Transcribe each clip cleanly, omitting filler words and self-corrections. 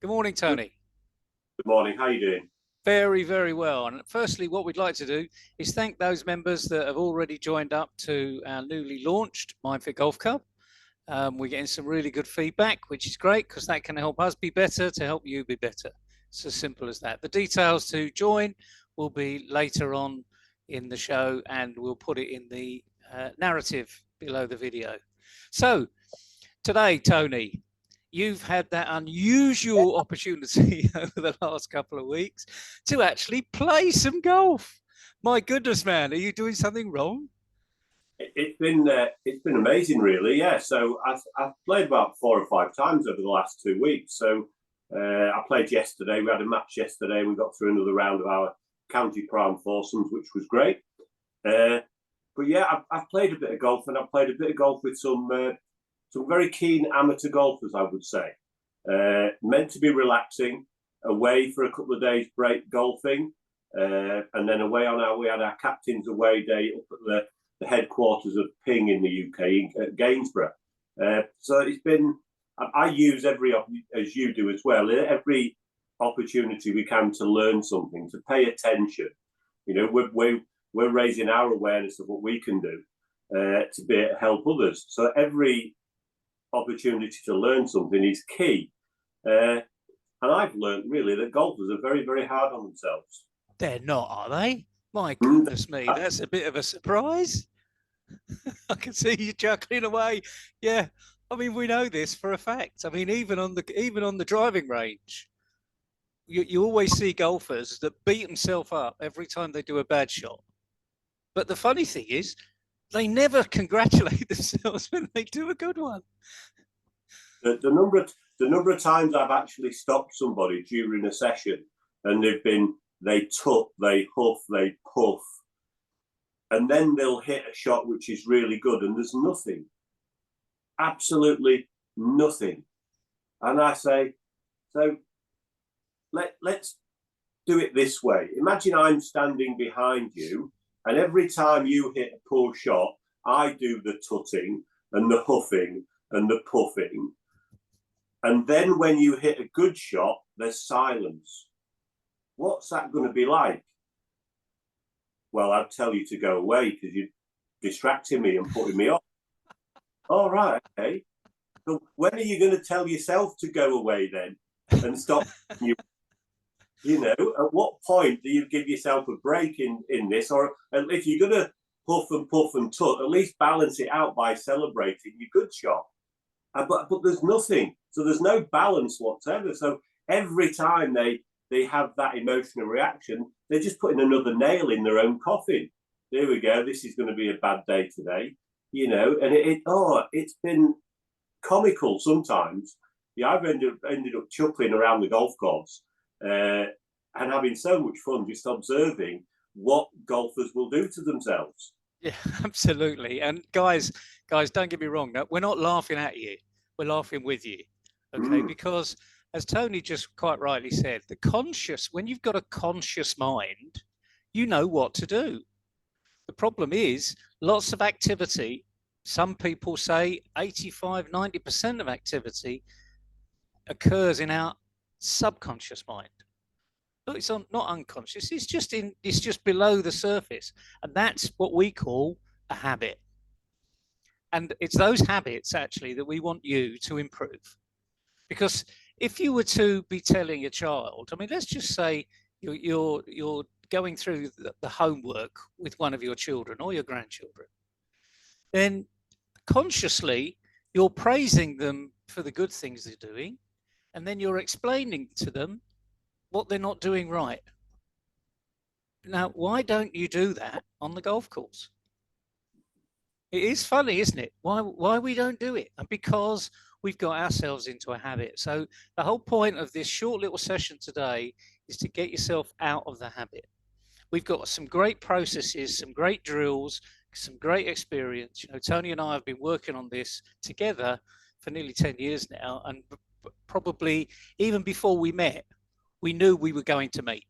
Good morning, Tony. Good morning. How are you doing? Very, very well. And firstly, what we'd like to do is thank those members that have already joined up to our newly launched MindFit Golf Club. We're getting some really good feedback, which is great because that can help us be better to help you be better. It's as simple as that. The details to join will be later on in the show, and we'll put it in the narrative below the video. So today, Tony, you've had that unusual opportunity over the last couple of weeks to actually play some golf. My goodness, man, are you doing something wrong? It's been amazing, really. Yeah. So I've played about 4 or 5 times over the last 2 weeks. So I played yesterday. We had a match yesterday. We got through another round of our county prime foursomes, which was great. But yeah, I've played a bit of golf, and I've played a bit of golf with some very keen amateur golfers, I would say. Meant to be relaxing, away for a couple of days break golfing, and then we had our captain's away day up at the headquarters of Ping in the UK, at Gainsborough. So it's been, I use as you do as well, every opportunity we can to learn something, to pay attention. You know, we're raising our awareness of what we can do to help others. So every opportunity to learn something is key. And I've learned really that golfers are very, very hard on themselves. They're not, are they? My goodness me, that's a bit of a surprise. I can see you chuckling away. Yeah, I mean, we know this for a fact. I mean, even on the driving range, you always see golfers that beat themselves up every time they do a bad shot. But the funny thing is, they never congratulate themselves when they do a good one. The number of times I've actually stopped somebody during a session, and they tut, they huff, they puff, and then they'll hit a shot which is really good, and there's nothing, absolutely nothing. And I say, so let's do it this way. Imagine I'm standing behind you, and every time you hit a poor shot, I do the tutting and the huffing and the puffing. And then when you hit a good shot, there's silence. What's that going to be like? Well, I'd tell you to go away because you're distracting me and putting me off. All right, okay. So when are you going to tell yourself to go away then and stop? You know, at what point do you give yourself a break in this? Or if you're going to puff and puff and tut, at least balance it out by celebrating your good shot. But there's nothing. So there's no balance whatsoever. So every time they have that emotional reaction, they're just putting another nail in their own coffin. There we go. This is going to be a bad day today. You know, and it's been comical sometimes. Yeah, I've ended up chuckling around the golf course and having so much fun just observing what golfers will do to themselves. Yeah, absolutely. And guys, don't get me wrong. We're not laughing at you. We're laughing with you. Okay, because as Tony just quite rightly said, when you've got a conscious mind, you know what to do. The problem is lots of activity. Some people say 85, 90% of activity occurs in our subconscious mind. Look, it's not unconscious. It's just below the surface, and that's what we call a habit. And it's those habits actually that we want you to improve. Because if you were to be telling a child, I mean, let's just say you're going through the homework with one of your children or your grandchildren, then consciously you're praising them for the good things they're doing, and then you're explaining to them what they're not doing right. Now, why don't you do that on the golf course? It is funny, isn't it? Why we don't do it? And because we've got ourselves into a habit. So the whole point of this short little session today is to get yourself out of the habit. We've got some great processes, some great drills, some great experience. You know, Tony and I have been working on this together for nearly 10 years now, and probably even before we met, we knew we were going to meet.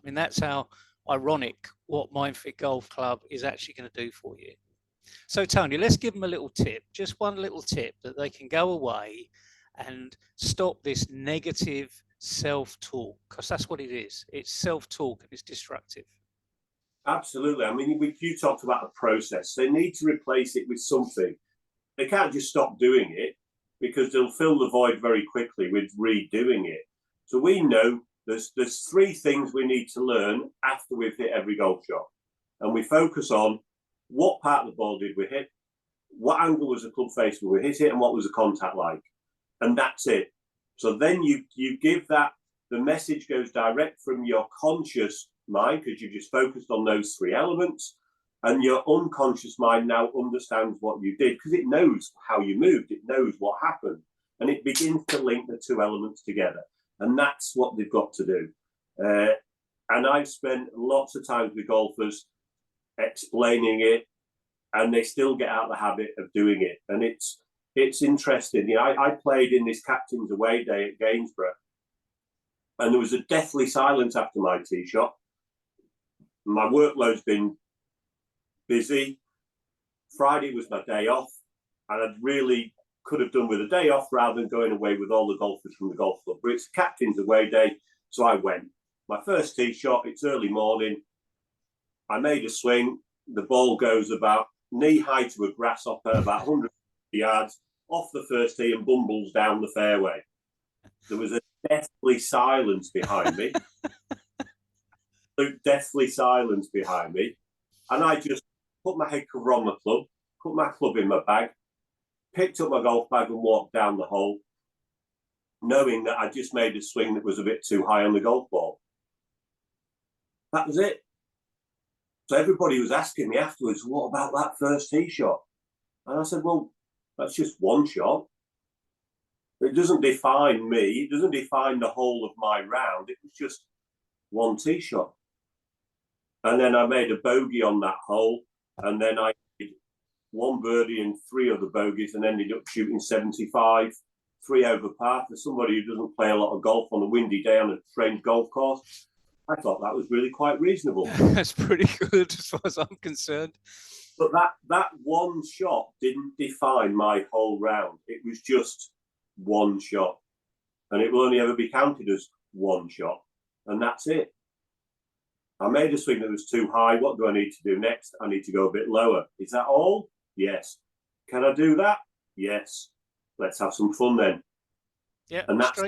I mean, that's how ironic what MindFit Golf Club is actually going to do for you. So Tony, let's give them a little tip, just one little tip that they can go away and stop this negative self-talk, because that's what it is. It's self-talk and it's destructive. Absolutely. I mean, you talked about the process. They need to replace it with something. They can't just stop doing it because they'll fill the void very quickly with redoing it. So we know there's three things we need to learn after we've hit every golf shot. And we focus on what part of the ball did we hit, what angle was the club face when we hit it, and what was the contact like. And that's it. So then you give that, the message goes direct from your conscious mind because you've just focused on those three elements, and your unconscious mind now understands what you did because it knows how you moved, it knows what happened, and it begins to link the two elements together. And that's what they've got to do. And I've spent lots of times with golfers explaining it, and they still get out of the habit of doing it. And it's interesting. You know, I played in this captain's away day at Gainsborough, and there was a deathly silence after my tee shot. My workload's been busy. Friday was my day off, and I really could have done with a day off rather than going away with all the golfers from the golf club. But it's captain's away day, so I went. My first tee shot, it's early morning. I made a swing. The ball goes about knee-high to a grasshopper, about 100 yards off the first tee and bumbles down the fairway. There was a deathly silence behind me. Deathly silence behind me. And I just put my head cover on the club, put my club in my bag, picked up my golf bag and walked down the hole, knowing that I just made a swing that was a bit too high on the golf ball. That was it. So everybody was asking me afterwards, what about that first tee shot? And I said, well, that's just one shot. It doesn't define me. It doesn't define the whole of my round. It was just one tee shot. And then I made a bogey on that hole. And then I did one birdie and three other bogeys and ended up shooting 75, 3 over par for somebody who doesn't play a lot of golf on a windy day on a strange golf course. I thought that was really quite reasonable. That's pretty good as far as I'm concerned. But that one shot didn't define my whole round. It was just one shot. And it will only ever be counted as one shot. And that's it. I made a swing that was too high. What do I need to do next? I need to go a bit lower. Is that all? Yes. Can I do that? Yes. Let's have some fun then. Yeah, and that's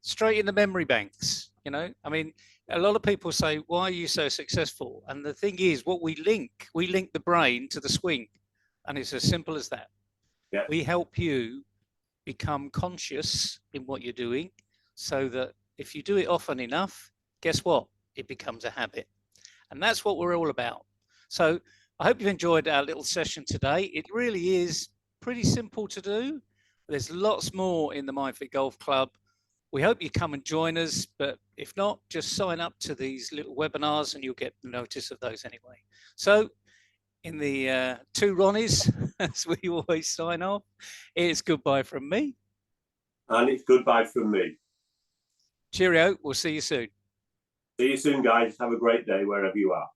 straight in the memory banks. You know, I mean, a lot of people say, why are you so successful? And the thing is, what we link the brain to the swing. And it's as simple as that. Yeah. We help you become conscious in what you're doing so that if you do it often enough, guess what? It becomes a habit. And that's what we're all about. So I hope you've enjoyed our little session today. It really is pretty simple to do. There's lots more in the MindFit Golf Club. We hope you come and join us, but if not, just sign up to these little webinars and you'll get notice of those anyway. So in the two Ronnies, as we always sign off, it's goodbye from me. And it's goodbye from me. Cheerio. We'll see you soon. See you soon, guys. Have a great day wherever you are.